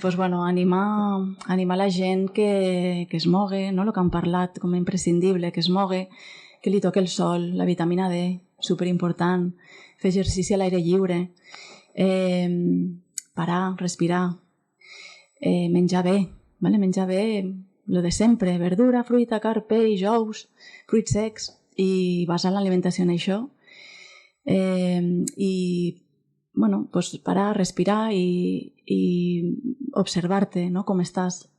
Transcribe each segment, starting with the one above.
doncs, bueno, animar la gent que es mogui, no? El que hem parlat com a imprescindible, que es mogui, que li toqui el sol, la vitamina D, superimportant, fer exercici a l'aire lliure, parar, respirar, menjar bé, ¿vale? Menjar bé, lo de sempre, verdura, fruita, carn, peix, ous, fruits secs, i basar l'alimentació en això. I bueno, pues parar, respirar i observar-te, no? Com estàs,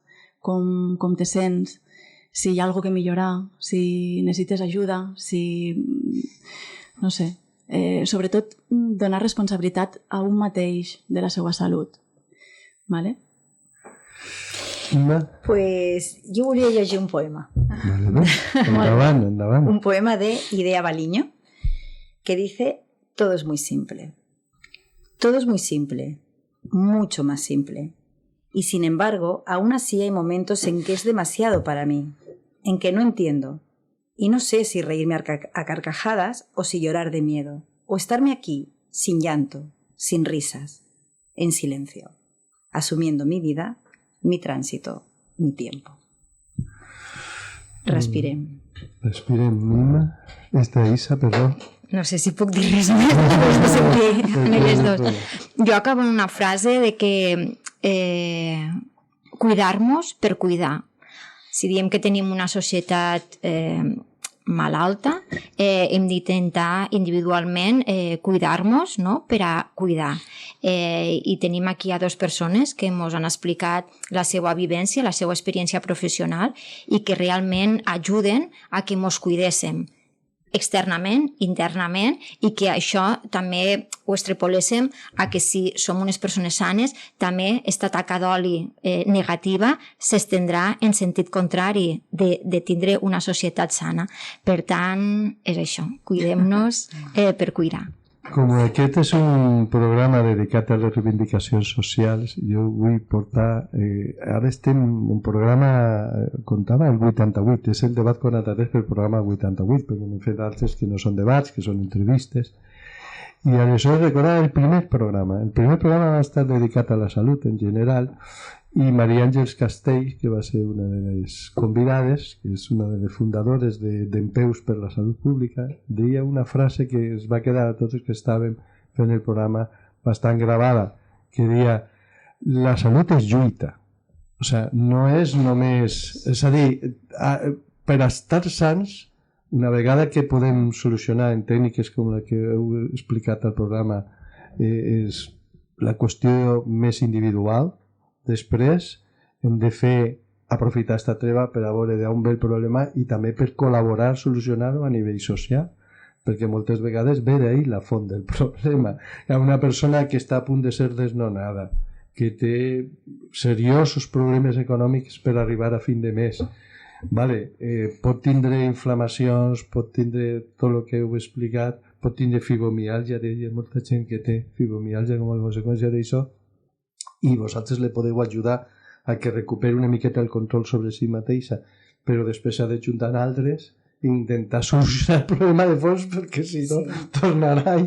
com te sents, si hi ha alguna cosa que millorar, si necessites ajuda, si... no sé. Sobretot donar responsabilitat a un mateix de la seva salut. ¿Vale? Pues jo volia llegir un poema. Endavant. Un poema de Idea Baliño que dice: todo es muy simple. Todo es muy simple, mucho más simple. Y sin embargo, aún así hay momentos en que es demasiado para mí, en que no entiendo. Y no sé si reírme a carcajadas o si llorar de miedo, o estarme aquí, sin llanto, sin risas, en silencio, asumiendo mi vida, mi tránsito, mi tiempo. Respirem. Respirem, Mima. Isa, perdó. No sé si puc dir res més després de sentir elles dos. Jo acabo amb una frase de que cuidar-nos per cuidar. Si diem que tenim una societat malalta, hem d'intentar individualment cuidar-nos, no? Per a cuidar. I tenim aquí a dues persones que ens han explicat la seva vivència, la seva experiència professional i que realment ajuden a que ens cuidéssim externament, internament, i que això també ho extrapoléssim a que si som unes persones sanes, també aquesta taca d'oli negativa s'estendrà en sentit contrari de tindre una societat sana. Per tant, és això, cuidem-nos per cuidar. Com aquest és un programa dedicat a les reivindicacions socials, jo vull portar... ara estem en un programa, comptava el 88, és el debat 43 pel programa 88, perquè n'hem fet altres que no són debats, que són entrevistes. I aleshores recordar el primer programa. El primer programa va estar dedicat a la salut en general, i Maria Àngels Castells, que va ser una de les convidades, que és una de les fundadores d'Empeus per la Salut Pública, deia una frase que es va quedar a tots els que estàvem fent el programa bastant gravada, que deia: la salut és lluita. O sigui, no és només... És a dir, per estar sants, una vegada que podem solucionar en tècniques com la que heu explicat al programa, és la qüestió més individual. Després hem de aprofitar aquesta treva per a veure d'on ve el problema i també per col·laborar a solucionar-ho a nivell social, perquè moltes vegades ve d'ahir la font del problema. Hi ha una persona que està a punt de ser desnonada, que té seriosos problemes econòmics per arribar a fin de mes. Pot tindre inflamacions, pot tindre tot el que heu explicat, pot tindre fibromiàlgia, hi ha molta gent que té fibromiàlgia com a conseqüència d'això, i vosaltres le podeu ajudar a que recuperi una miqueta el control sobre si mateixa, però després s'ha de juntar altres i intentar solucionar el problema de fons, perquè si no tornarà.